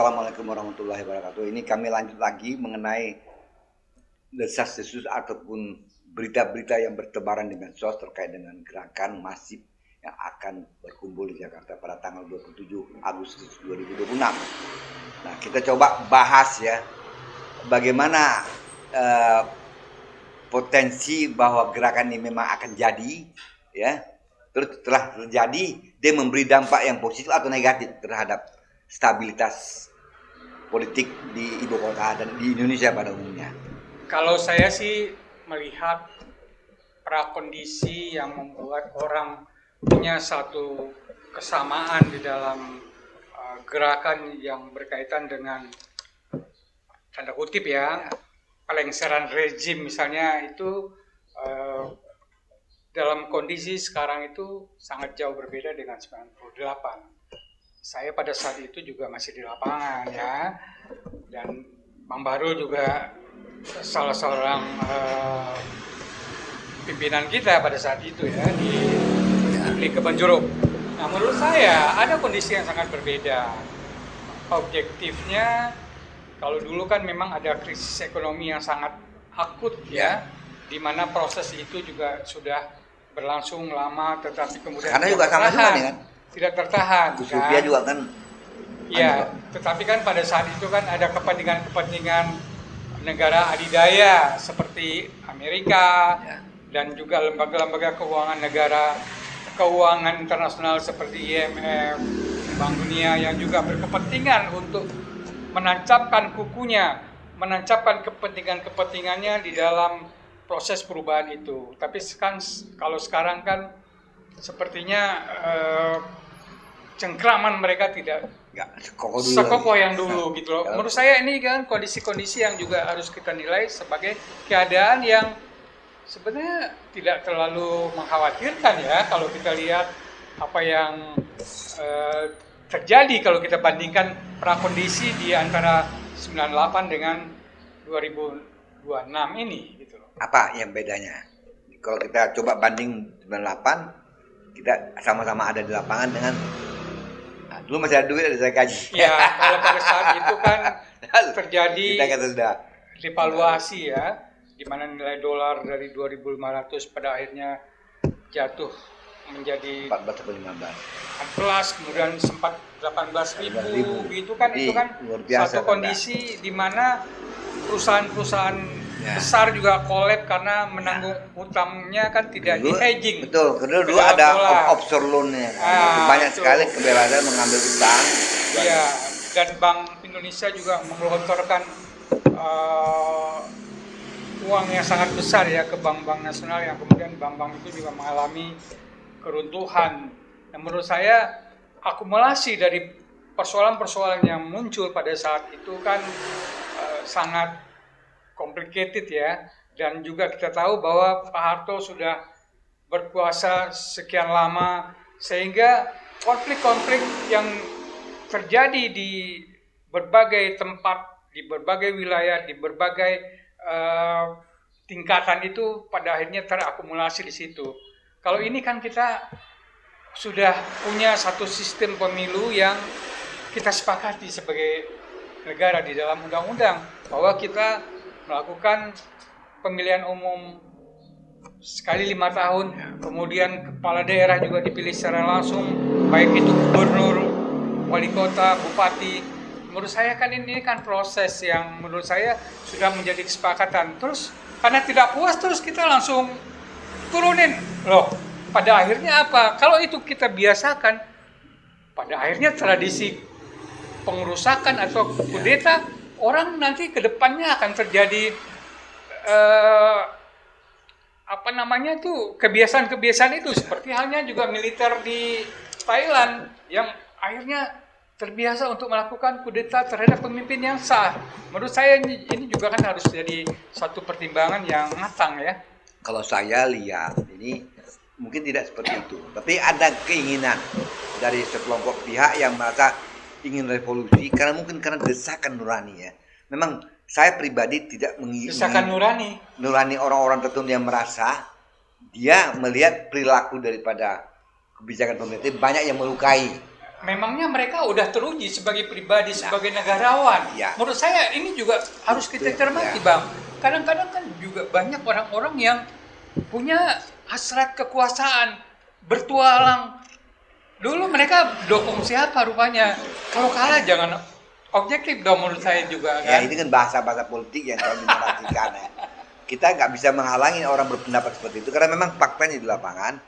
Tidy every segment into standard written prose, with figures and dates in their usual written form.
Assalamualaikum warahmatullahi wabarakatuh. Ini kami lanjut lagi mengenai desas-desus ataupun berita-berita yang bertebaran di medsos terkait dengan gerakan masif yang akan berkumpul di Jakarta pada tanggal 27 Agustus 2026. Nah, kita coba bahas ya bagaimana potensi bahwa gerakan ini memang akan jadi ya. Terus setelah terjadi dia memberi dampak yang positif atau negatif terhadap stabilitas politik di ibu kota dan di Indonesia pada umumnya. Kalau saya sih melihat prakondisi yang membuat orang punya satu kesamaan di dalam gerakan yang berkaitan dengan tanda kutip ya, pelengseran rejim misalnya itu dalam kondisi sekarang itu sangat jauh berbeda dengan 98. Saya pada saat itu juga masih di lapangan ya, dan Bang Bahrul juga salah seorang pimpinan kita pada saat itu ya di Kebon Jeruk. Nah, menurut saya ada kondisi yang sangat berbeda. Objektifnya kalau dulu kan memang ada krisis ekonomi yang sangat akut ya, di mana proses itu juga sudah berlangsung lama, tetapi kemudian karena juga sama juga nih kan, tidak tertahan. Gus Rupiah juga kan. Ya, tetapi kan pada saat itu kan ada kepentingan-kepentingan negara adidaya seperti Amerika dan juga lembaga-lembaga keuangan negara, keuangan internasional seperti IMF, Bank Dunia yang juga berkepentingan untuk menancapkan kukunya, menancapkan kepentingan-kepentingannya di dalam proses perubahan itu. Tapi kan kalau sekarang kan sepertinya cengkraman mereka tidak sekokoh yang dulu gitu loh. Menurut saya ini kan kondisi-kondisi yang juga harus kita nilai sebagai keadaan yang sebenarnya tidak terlalu mengkhawatirkan ya kalau kita lihat apa yang terjadi kalau kita bandingkan prakondisi di antara 98 dengan 2026 ini gitu loh. Apa yang bedanya? Kalau kita coba banding 98, kita sama-sama ada di lapangan dengan dulu masih ada duit, ada saya gaji. Ya, kalau pada saat itu kan terjadi kita kata sudah devaluasi ya, di mana nilai dolar dari 2.500 pada akhirnya jatuh menjadi 14 atau 15. kemudian sempat 18.000 gitu kan. Itu kan satu kondisi di mana perusahaan-perusahaan besar juga collapse karena menanggung utangnya kan tidak di hedging. Betul, karena dulu ada offshore loan-nya. Banyak sekali kebebasan mengambil utang. Iya, dan Bank Indonesia juga menggelontorkan uang yang sangat besar ya ke bank-bank nasional yang kemudian bank-bank itu juga mengalami keruntuhan. Nah, menurut saya akumulasi dari persoalan-persoalan yang muncul pada saat itu kan sangat complicated ya, dan juga kita tahu bahwa Pak Harto sudah berkuasa sekian lama sehingga konflik-konflik yang terjadi di berbagai tempat, di berbagai wilayah, di berbagai tingkatan itu pada akhirnya terakumulasi di situ. Kalau ini kan kita sudah punya satu sistem pemilu yang kita sepakati sebagai negara di dalam undang-undang bahwa kita melakukan pemilihan umum sekali 5 tahun, kemudian kepala daerah juga dipilih secara langsung, baik itu gubernur, wali kota, bupati. Menurut saya kan ini kan proses yang menurut saya sudah menjadi kesepakatan. Terus karena tidak puas terus kita langsung turunin. Loh, pada akhirnya apa? Kalau itu kita biasakan, pada akhirnya tradisi pengerusakan atau kudeta, orang nanti ke depannya akan terjadi kebiasaan-kebiasaan itu, seperti halnya juga militer di Thailand yang akhirnya terbiasa untuk melakukan kudeta terhadap pemimpin yang sah. Menurut saya ini juga kan harus jadi satu pertimbangan yang matang ya. Kalau saya lihat ini mungkin tidak seperti itu, tapi ada keinginan dari sekelompok pihak yang merasa ingin revolusi karena desakan nurani ya. Memang saya pribadi tidak desakan nurani orang-orang tertentu yang merasa dia melihat perilaku daripada kebijakan pemerintah banyak yang melukai memangnya mereka udah teruji sebagai pribadi, sebagai negarawan. Ya. Menurut saya ini juga harus kita cermati, Ya. Bang. Kadang-kadang kan juga banyak orang-orang yang punya hasrat kekuasaan, bertualang. Dulu mereka dukung siapa rupanya. Kalau kalah jangan objektif dong menurut saya juga Ya, kan. ini kan bahasa-bahasa politik yang selalu dinarasikan ya. Kita nggak bisa menghalangi orang berpendapat seperti itu karena memang faktanya di lapangan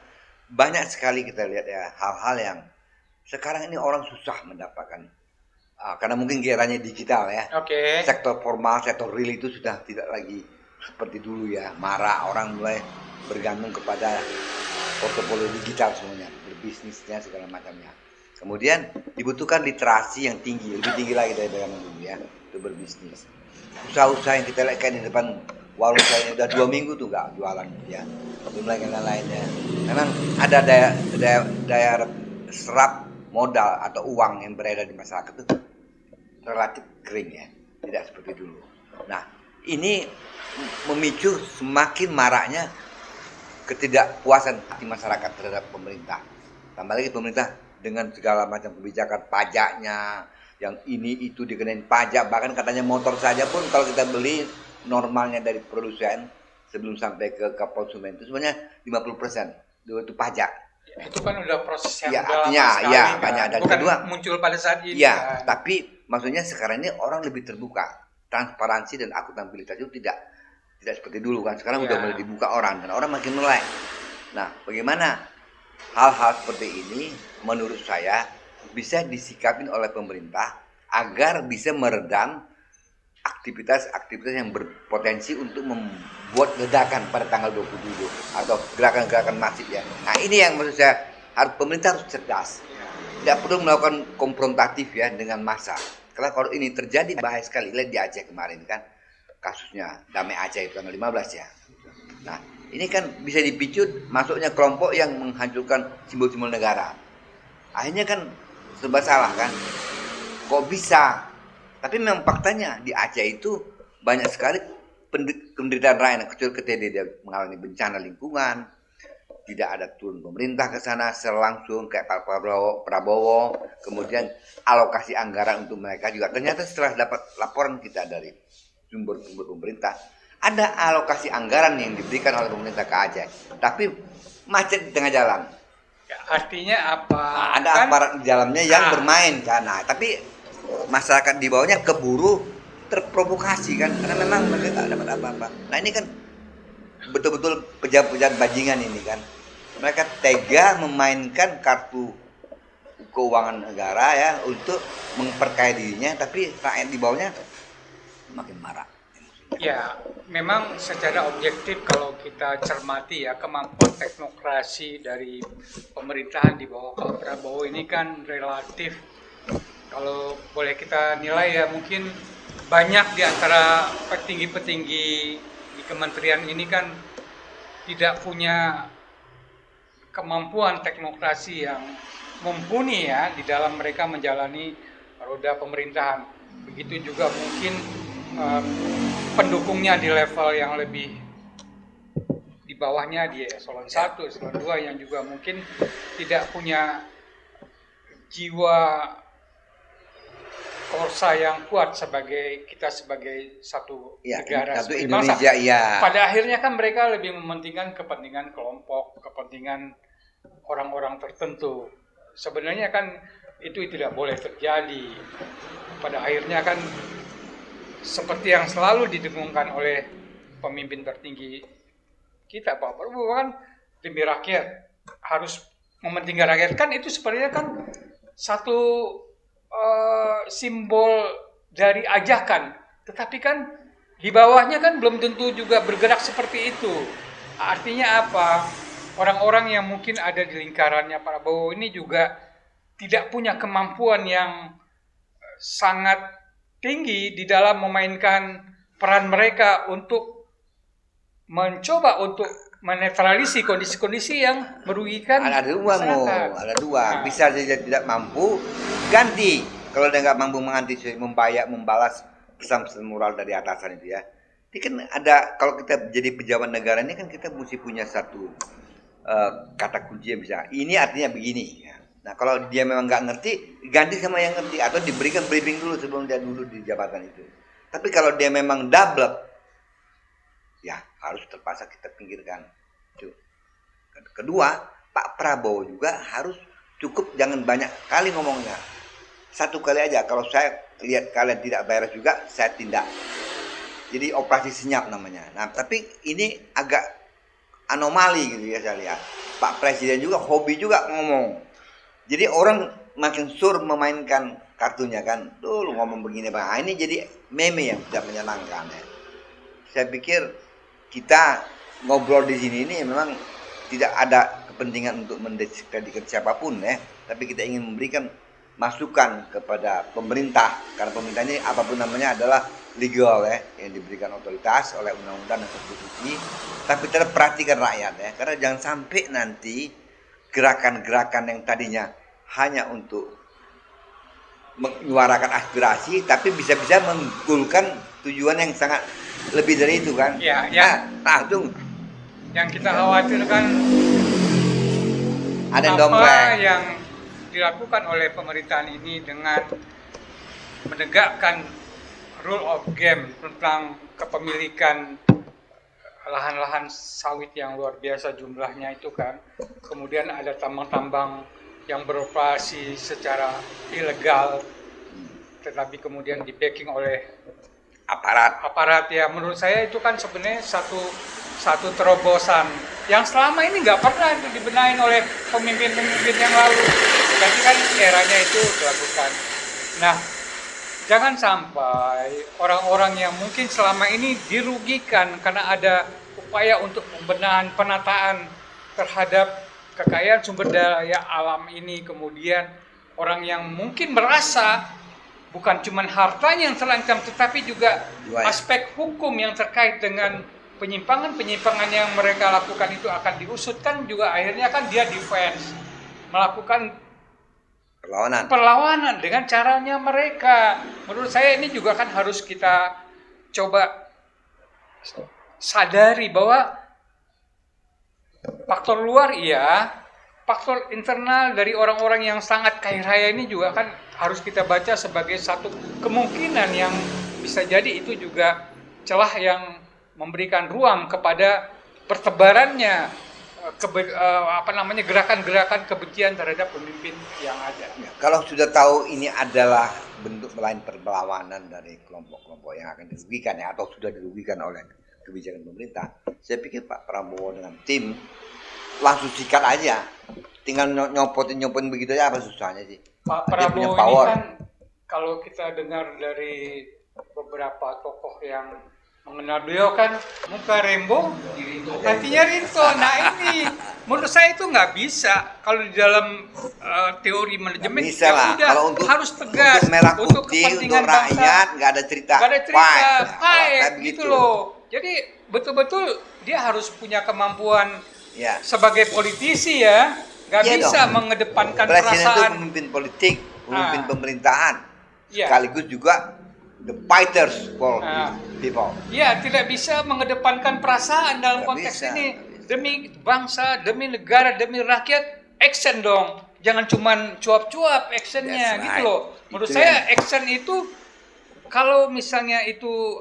banyak sekali kita lihat ya hal-hal yang sekarang ini orang susah mendapatkan karena mungkin eranya digital ya. Oke. Sektor formal, sektor real itu sudah tidak lagi seperti dulu ya. Marak orang mulai bergantung kepada portofolio digital semuanya, berbisnisnya segala macamnya. Kemudian dibutuhkan literasi yang tinggi, lebih tinggi lagi dari zaman dulu ya, untuk berbisnis. Usaha-usaha yang kita lihat di depan warung saya udah 2 minggu tuh nggak jualan ya, belum lagi yang lainnya. Memang ada daya serap modal atau uang yang beredar di masyarakat itu relatif kering ya, tidak seperti dulu. Nah, ini memicu semakin maraknya ketidakpuasan hati masyarakat terhadap pemerintah. Tambah lagi pemerintah dengan segala macam kebijakan pajaknya, yang ini itu dikenain pajak, bahkan katanya motor saja pun kalau kita beli normalnya dari produsen sebelum sampai ke konsumen itu sebenarnya 50% itu pajak. Itu kan udah proses yang Ya, udah artinya, lama sekali ya, kan. banyak. Dan Bukan kedua, muncul pada saat ini ya, kan. tapi maksudnya sekarang ini orang lebih terbuka, transparansi dan akuntabilitas itu tidak seperti dulu kan. Sekarang Ya. udah mulai dibuka orang dan orang makin melek. Nah, bagaimana hal-hal seperti ini menurut saya bisa disikapin oleh pemerintah agar bisa meredam aktivitas-aktivitas yang berpotensi untuk membuat ledakan pada tanggal 27 atau gerakan-gerakan masif ya. Nah, ini yang menurut saya pemerintah harus cerdas. Tidak perlu melakukan konfrontatif ya dengan massa. Karena kalau ini terjadi bahaya sekali. Lihat di Aceh kemarin kan kasusnya Damai Aceh itu tanggal 15 ya. Nah, ini kan bisa dipicu masuknya kelompok yang menghancurkan simbol-simbol negara. Akhirnya kan serba salah kan. Kok bisa? Tapi memang faktanya di Aceh itu banyak sekali penderitaan rakyat kecil ketika dia mengalami bencana lingkungan, tidak ada turun pemerintah ke sana langsung kayak Pak Prabowo, kemudian alokasi anggaran untuk mereka juga ternyata setelah dapat laporan kita dari sumber-sumber pemerintah ada alokasi anggaran yang diberikan oleh pemerintah ke Aceh, tapi macet di tengah jalan. Ya, artinya apa? Nah, ada kan, aparat di dalamnya yang bermain kan. Nah, tapi masyarakat di bawahnya keburu terprovokasi kan karena memang mereka nggak dapat apa-apa. Nah, ini kan betul-betul pejabat-pejabat bajingan ini kan. Mereka tega memainkan kartu keuangan negara ya untuk memperkaya dirinya, tapi rakyat di bawahnya makin marah. Ya, memang secara objektif kalau kita cermati ya kemampuan teknokrasi dari pemerintahan di bawah Pak Prabowo ini kan relatif, kalau boleh kita nilai ya mungkin banyak di antara petinggi-petinggi di kementerian ini kan tidak punya kemampuan teknokrasi yang mumpuni ya di dalam mereka menjalani roda pemerintahan. Begitu juga mungkin pendukungnya di level yang lebih di bawahnya di eselon 1, eselon 2 yang juga mungkin tidak punya jiwa korsa yang kuat sebagai kita sebagai satu Ya, negara satu sebagai Indonesia bangsa. ya. Pada akhirnya kan mereka lebih mementingkan kepentingan kelompok, kepentingan orang-orang tertentu. Sebenarnya kan itu tidak boleh terjadi. Pada akhirnya kan seperti yang selalu didengungkan oleh pemimpin tertinggi kita Pak Prabowo kan demi rakyat, harus mementingkan rakyat, kan itu sebenarnya kan satu simbol dari ajakan, tetapi kan di bawahnya kan belum tentu juga bergerak seperti itu. Artinya apa? Orang-orang yang mungkin ada di lingkarannya Pak Prabowo ini juga tidak punya kemampuan yang sangat tinggi di dalam memainkan peran mereka untuk mencoba untuk menetralisi kondisi-kondisi yang merugikan masyarakat. Ada dua. Bisa dia tidak mampu, ganti. Kalau dia nggak mampu mengantisipasi, membalas pesan-pesan moral dari atasan itu ya. Ini kan ada, kalau kita jadi pejabat negara ini kan kita mesti punya satu kata kunci yang bisa. Ini artinya begini. Ya. Nah kalau dia memang nggak ngerti, ganti sama yang ngerti atau diberikan briefing dulu sebelum dia dulu di jabatan itu. Tapi kalau dia memang double, ya harus terpaksa kita pinggirkan. Kedua, Pak Prabowo juga harus cukup jangan banyak kali ngomongnya. Satu kali aja. Kalau saya lihat kalian tidak beres juga, saya tindak. Jadi operasi senyap namanya. Nah tapi ini agak anomali gitu ya saya lihat. Pak Presiden juga hobi juga ngomong. Jadi orang makin sur memainkan kartunya kan. Tuh lu ngomong begini Bang. Nah, ini jadi meme yang tidak menyenangkan ya. Saya pikir kita ngobrol di sini ini memang tidak ada kepentingan untuk mendiskreditkan siapapun ya. Tapi kita ingin memberikan masukan kepada pemerintah. Karena pemerintah ini apapun namanya adalah legal ya. Yang diberikan otoritas oleh undang-undang dan konstitusi. Tapi tetap perhatikan rakyat ya. Karena jangan sampai nanti gerakan-gerakan yang tadinya hanya untuk menyuarakan aspirasi tapi bisa-bisa menggolkan tujuan yang sangat lebih dari itu kan. Ya, ya. Langsung yang kita khawatirkan ada apa dompleng yang dilakukan oleh pemerintahan ini dengan menegakkan rule of game tentang kepemilikan lahan-lahan sawit yang luar biasa jumlahnya itu kan, kemudian ada tambang-tambang yang beroperasi secara ilegal, tetapi kemudian di-backing oleh aparat ya. Menurut saya itu kan sebenarnya satu terobosan yang selama ini nggak pernah itu dibenahin oleh pemimpin-pemimpin yang lalu. Tapi kan eranya itu dilakukan. Nah, jangan sampai orang-orang yang mungkin selama ini dirugikan karena ada upaya untuk pembenahan penataan terhadap kekayaan sumber daya alam ini, kemudian orang yang mungkin merasa bukan cuma hartanya yang terancam tetapi juga aspek hukum yang terkait dengan penyimpangan-penyimpangan yang mereka lakukan itu akan diusutkan juga, akhirnya kan dia defense, melakukan perlawanan dengan caranya mereka. Menurut saya ini juga kan harus kita coba sadari bahwa faktor luar iya, faktor internal dari orang-orang yang sangat kaya raya ini juga kan harus kita baca sebagai satu kemungkinan yang bisa jadi itu juga celah yang memberikan ruang kepada pertebarannya gerakan-gerakan kebencian terhadap pemimpin yang ada. Ya, kalau sudah tahu ini adalah bentuk lain perlawanan dari kelompok-kelompok yang akan dirugikan ya, atau sudah dirugikan oleh kebijakan pemerintah, saya pikir Pak Prabowo dengan tim langsung sikat aja, tinggal nyopotin begitu aja, apa susahnya sih? Pak Prabowo ini kan kalau kita dengar dari beberapa tokoh yang mengenal beliau kan muka Rembo, hatinya Rinto. Nah ini menurut saya itu nggak bisa kalau di dalam teori manajemen. Bisa lah. Kalau untuk harus tegas untuk merah putih, untuk kepentingan untuk rakyat nggak ada cerita. Fight gitu loh. Jadi betul-betul dia harus punya kemampuan ya. Sebagai politisi ya, nggak bisa dong mengedepankan Presiden perasaan. Itu pemimpin politik, pemimpin pemerintahan, sekaligus juga the fighters for people. Ya, tidak bisa mengedepankan perasaan dalam konteks ini. Demi bangsa, demi negara, demi rakyat, action dong. Jangan cuman cuap-cuap actionnya gitu loh. Menurut saya action itu kalau misalnya itu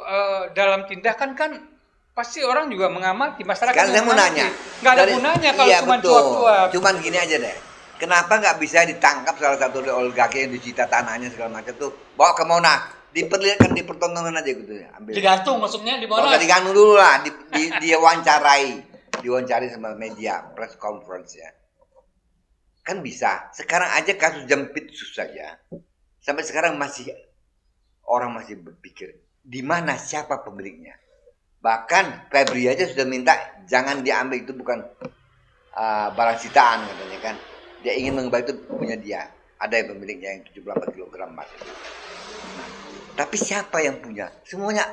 dalam tindakan kan pasti orang juga mengamati, masyarakat yang mau nanya. Nggak ada gunanya kalau cuma cuap-cuap. Cuman gini aja deh. Kenapa nggak bisa ditangkap salah satu oligarki yang disita tanahnya segala macam tuh, bawa ke Monas, diperlihatkan, dipertontonkan aja gitu ya. Ambil. Digantung maksudnya di Monas. Digantung dulu lah, diwawancari sama media, press conference ya. Kan bisa. Sekarang aja kasus Jempit susah ya. Sampai sekarang orang masih berpikir di mana siapa pemiliknya. Bahkan Febri aja sudah minta jangan diambil, itu bukan barang sitaan katanya kan. Dia ingin mengembalikan itu punya dia. Ada yang pemiliknya yang 78 kg emas. Nah, tapi siapa yang punya? Semuanya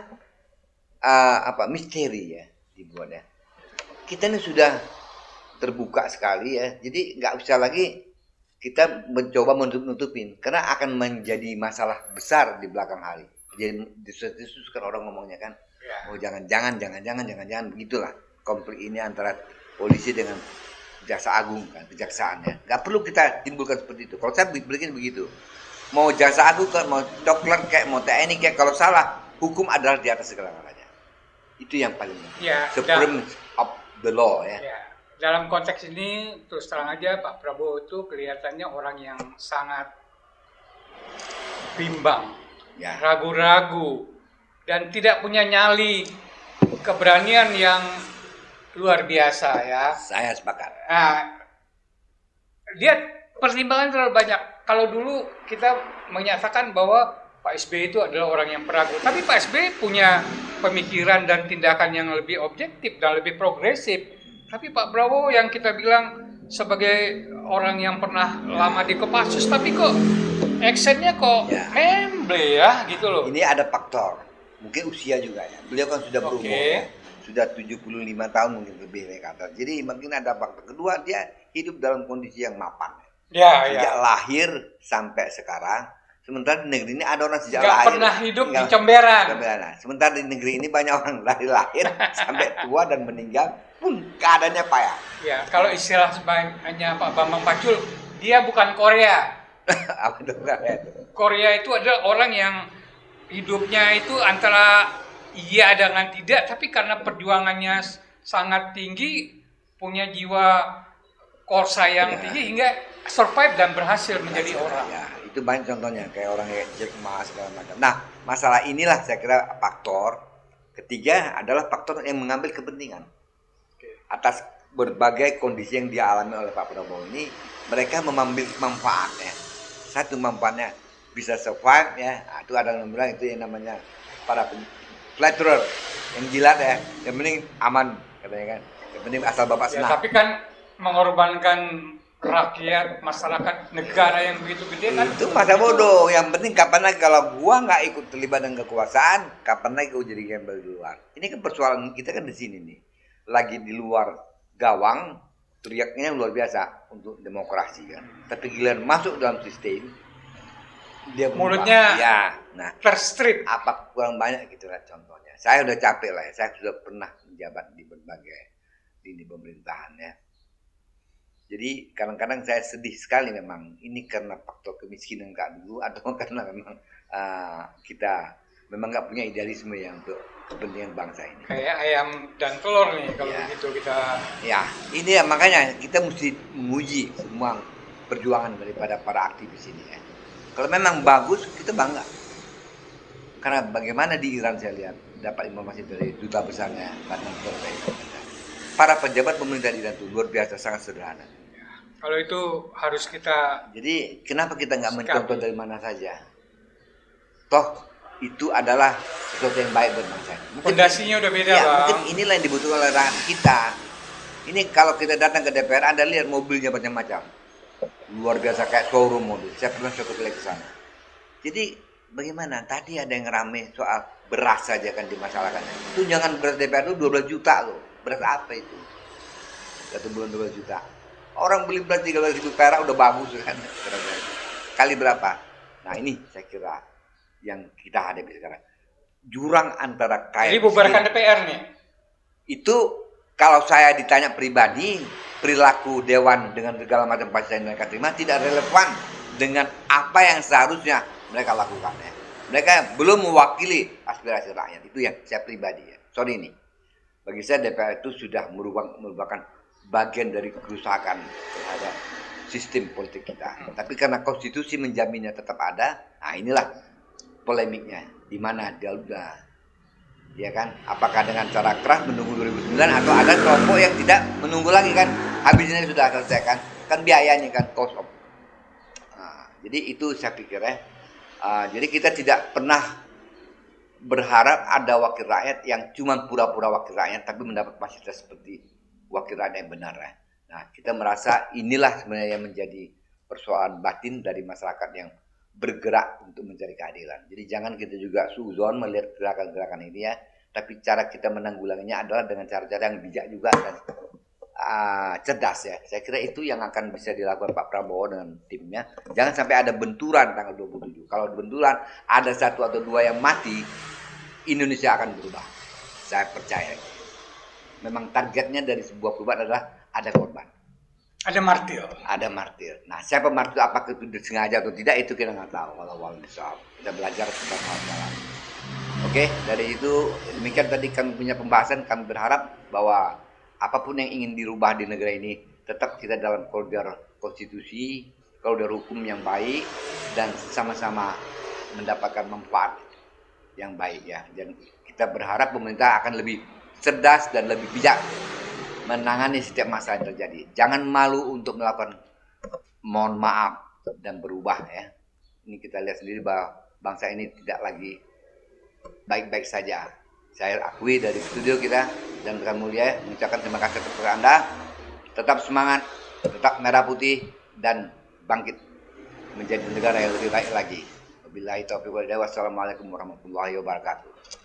misteri ya dibuat ya. Kita ini sudah terbuka sekali ya. Jadi nggak usah lagi kita mencoba menutup-nutupin karena akan menjadi masalah besar di belakang hari. Jadi disusun orang ngomongnya kan. Oh jangan begitulah konflik ini antara polisi dengan Jaksa Agung kan, kejaksaannya. Nggak perlu kita timbulkan seperti itu. Kalau saya bikin begitu, mau Jaksa Agung kan, mau Dokter kayak, mau TNI kayak, kalau salah, hukum adalah di atas segala-galanya. Itu yang paling penting. Ya, Supreme of the law ya. Ya, dalam konteks ini terus terang aja Pak Prabowo itu kelihatannya orang yang sangat bimbang, Ya. ragu-ragu, dan tidak punya nyali keberanian yang luar biasa ya. Saya sepakat. Nah, dia pertimbangan terlalu banyak. Kalau dulu kita menyatakan bahwa Pak SBY itu adalah orang yang peragu, tapi Pak SBY punya pemikiran dan tindakan yang lebih objektif dan lebih progresif. Tapi Pak Prabowo yang kita bilang sebagai orang yang pernah lama di Kopassus, tapi kok actionnya kok memble ya gitu loh. Ini ada faktor, mungkin usia juga ya. Beliau kan sudah berumur ya. Sudah 75 tahun mungkin lebih kata. Jadi mungkin ada faktor. Kedua, dia hidup dalam kondisi yang mapan. Sejak lahir sampai sekarang. Sementara di negeri ini ada orang sejak lahir pernah hidup di comberan. Nah, sementara di negeri ini banyak orang dari lahir sampai tua dan meninggal pun keadaannya payah. Ya, kalau istilah sebanyak Pak Bambang Pacul, dia bukan Korea. Apa itu Korea? Korea itu adalah orang yang hidupnya itu antara iya dengan tidak, tapi karena perjuangannya sangat tinggi, punya jiwa korsa yang tinggi hingga survive dan berhasil menjadi orang. Ya, itu banyak contohnya kayak orang kayak Jack Ma segala macam. Nah, masalah inilah saya kira faktor. Ketiga adalah faktor yang mengambil kepentingan atas berbagai kondisi yang dialami oleh Pak Prabowo ini. Mereka mengambil manfaatnya. Satu manfaatnya bisa survive ya. Nah, itu ada yang bilang itu yang namanya para flatterer yang jilat ya. Yang penting aman katanya kan. Yang penting asal bapak senang. Tapi kan mengorbankan rakyat, masyarakat, negara yang begitu gede kan itu masa bodoh. Yang penting kapan lagi kalau gua nggak ikut terlibat dengan kekuasaan, kapan lagi gua jadi gembel di luar. Ini kan persoalan kita kan di sini nih. Lagi di luar gawang, teriaknya luar biasa untuk demokrasi kan. Tapi giliran masuk dalam sistem, dia mulutnya nah terstrip. Apa kurang banyak gitu lah contohnya. Saya udah capek lah ya. Saya sudah pernah menjabat di berbagai lini pemerintahan ya. Jadi kadang-kadang saya sedih sekali memang. Ini karena faktor kemiskinan kak dulu atau karena memang kita memang nggak punya idealisme yang untuk kepentingan bangsa ini. Kayak ayam dan telur nih kalau begitu kita. Ya, ini ya makanya kita mesti menguji semua perjuangan daripada para aktivis ini ya. Kalau memang bagus kita bangga. Karena bagaimana di Iran saya lihat dapat informasi dari duta besarnya Badan Perbaikan. Para pejabat pemerintah di Iran itu luar biasa sangat sederhana. Kalau itu harus kita. Jadi kenapa kita nggak mencontoh dari mana saja? Toh itu adalah sesuatu yang baik buat bangsa. Fondasinya udah beda, ya, Bang. Mungkin inilah yang dibutuhkan oleh rakyat kita. Ini kalau kita datang ke DPR, Anda lihat mobilnya macam-macam. Luar biasa kayak showroom mobil. Saya pernah suatu kali ke sana. Jadi bagaimana? Tadi ada yang rame soal beras saja kan dimasalahkan. Tunjangan beras DPR itu 12 juta loh. Beras apa itu? 1 bulan 12 juta. Orang beli beras 13.000 perak udah bagus kan. Kali berapa? Nah ini saya kira yang kita hadapi sekarang. Jurang antara kaya. Jadi bubarkan DPR nih. Itu kalau saya ditanya pribadi, perilaku dewan dengan segala macam pasal yang mereka terima tidak relevan dengan apa yang seharusnya mereka lakukan ya. Mereka belum mewakili aspirasi rakyat. Itu yang saya pribadi ya. Sorry nih. Bagi saya DPR itu sudah merupakan bagian dari kerusakan terhadap sistem politik kita. Tapi karena konstitusi menjaminnya tetap ada, nah inilah polemiknya. Di mana dia udah, ya kan? Apakah dengan cara keras menunggu 2009 atau ada kelompok yang tidak menunggu lagi kan? Habisnya sudah selesai kan? Kan biayanya kan cost of. Nah, jadi itu saya pikir ya. Jadi kita tidak pernah berharap ada wakil rakyat yang cuma pura-pura wakil rakyat tapi mendapat fasilitas seperti wakil rakyat yang benar ya. Nah, kita merasa inilah sebenarnya yang menjadi persoalan batin dari masyarakat yang bergerak untuk mencari keadilan. Jadi jangan kita juga suzon melihat gerakan-gerakan ini ya, tapi cara kita menanggulanginya adalah dengan cara-cara yang bijak juga dan cerdas ya. Saya kira itu yang akan bisa dilakukan Pak Prabowo dengan timnya. Jangan sampai ada benturan tanggal 27. Kalau benturan ada 1 atau 2 yang mati, Indonesia akan berubah. Saya percaya. Memang targetnya dari sebuah perubahan adalah ada korban. Ada martir. Ada martir. Nah, siapa martir, apakah itu disengaja atau tidak, itu kita nggak tahu. Kalau walau kita belajar tentang hal. Oke, dari itu demikian tadi kami punya pembahasan. Kami berharap bahwa apapun yang ingin dirubah di negara ini tetap kita dalam koridor konstitusi, koridor hukum yang baik, dan sama-sama mendapatkan manfaat yang baik ya. Dan kita berharap pemerintah akan lebih cerdas dan lebih bijak menangani setiap masalah yang terjadi. Jangan malu untuk melakukan mohon maaf dan berubah ya. Ini kita lihat sendiri bahwa bangsa ini tidak lagi baik-baik saja. Saya akui dari studio kita dan rekan mulia mengucapkan terima kasih kepada Anda. Tetap semangat, tetap merah putih dan bangkit menjadi negara yang lebih baik lagi. Wabillahi taufiq wal hidayah. Wassalamualaikum warahmatullahi wabarakatuh.